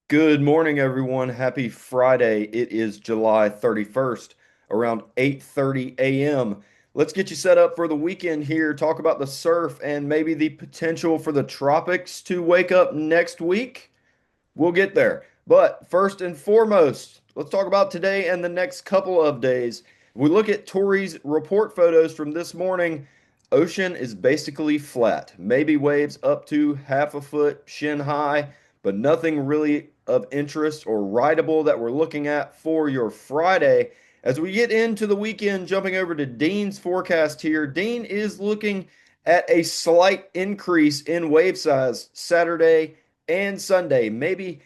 Good morning, everyone. Happy Friday. It is July 31st, around 8:30 a.m. Let's get you set up for the weekend here, talk about the surf and maybe the potential for the tropics to wake up next week. We'll get there. But first and foremost, let's talk about today and the next couple of days. If we look at Tori's report photos from this morning, ocean is basically flat. Maybe waves up to half a foot, shin high, but nothing really of interest or rideable that we're looking at for your Friday. As we get into the weekend, jumping over to Dean's forecast here, Dean is looking at a slight increase in wave size Saturday and Sunday. Maybe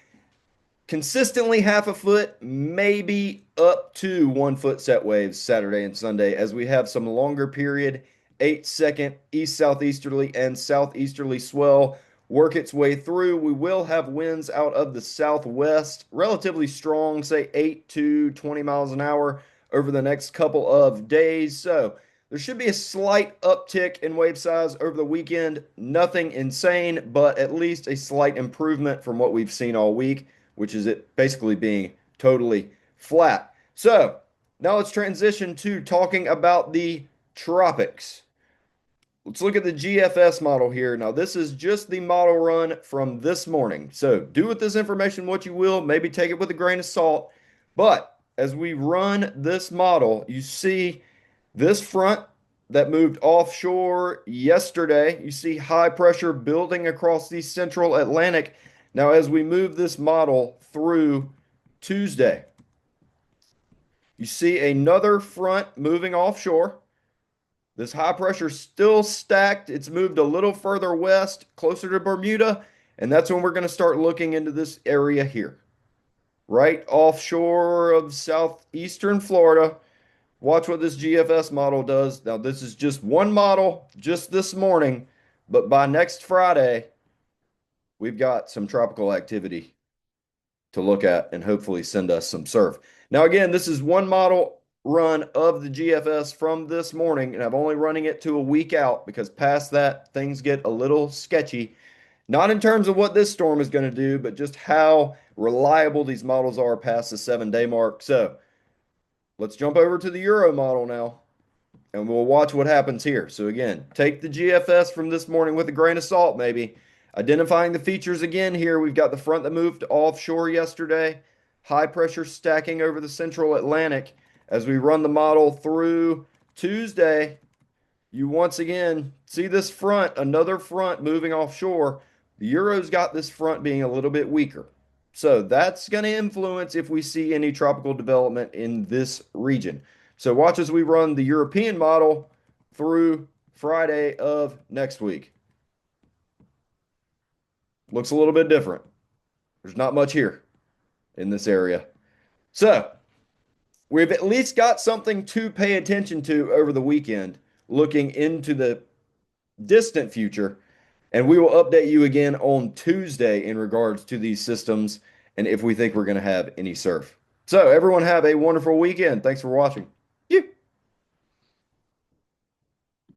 consistently half a foot, maybe up to 1 foot set waves Saturday and Sunday, as we have some longer period 8-second east southeasterly and southeasterly swell work its way through. We will have winds out of the southwest, relatively strong, say 8 to 20 miles an hour over the next couple of days. So there should be a slight uptick in wave size over the weekend. Nothing insane, but at least a slight improvement from what we've seen all week, which is it basically being totally flat. So now let's transition to talking about the tropics. Let's look at the GFS model here. Now, this is just the model run from this morning. So do with this information what you will. Maybe take it with a grain of salt. But as we run this model, you see this front that moved offshore yesterday. You see high pressure building across the central Atlantic. Now, as we move this model through Tuesday, you see another front moving offshore. This high pressure still stacked. It's moved a little further west, closer to Bermuda, and that's when we're going to start looking into this area here, right offshore of southeastern Florida. Watch what this GFS model does. Now, this is just one model just this morning, but by next Friday, we've got some tropical activity to look at and hopefully send us some surf. Now, again, this is one model run of the GFS from this morning, and I'm only running it to a week out because past that, things get a little sketchy. Not in terms of what this storm is going to do, but just how reliable these models are past the 7-day mark. So let's jump over to the Euro model now, and we'll watch what happens here. So again, take the GFS from this morning with a grain of salt, maybe. Identifying the features again here, we've got the front that moved offshore yesterday, high pressure stacking over the central Atlantic. As we run the model through Tuesday, you once again see this front, another front moving offshore. The Euro's got this front being a little bit weaker. So that's going to influence if we see any tropical development in this region. So watch as we run the European model through Friday of next week. Looks a little bit different. There's not much here in this area. So we've at least got something to pay attention to over the weekend, looking into the distant future. And we will update you again on Tuesday in regards to these systems and if we think we're going to have any surf. So, everyone, have a wonderful weekend. Thanks for watching.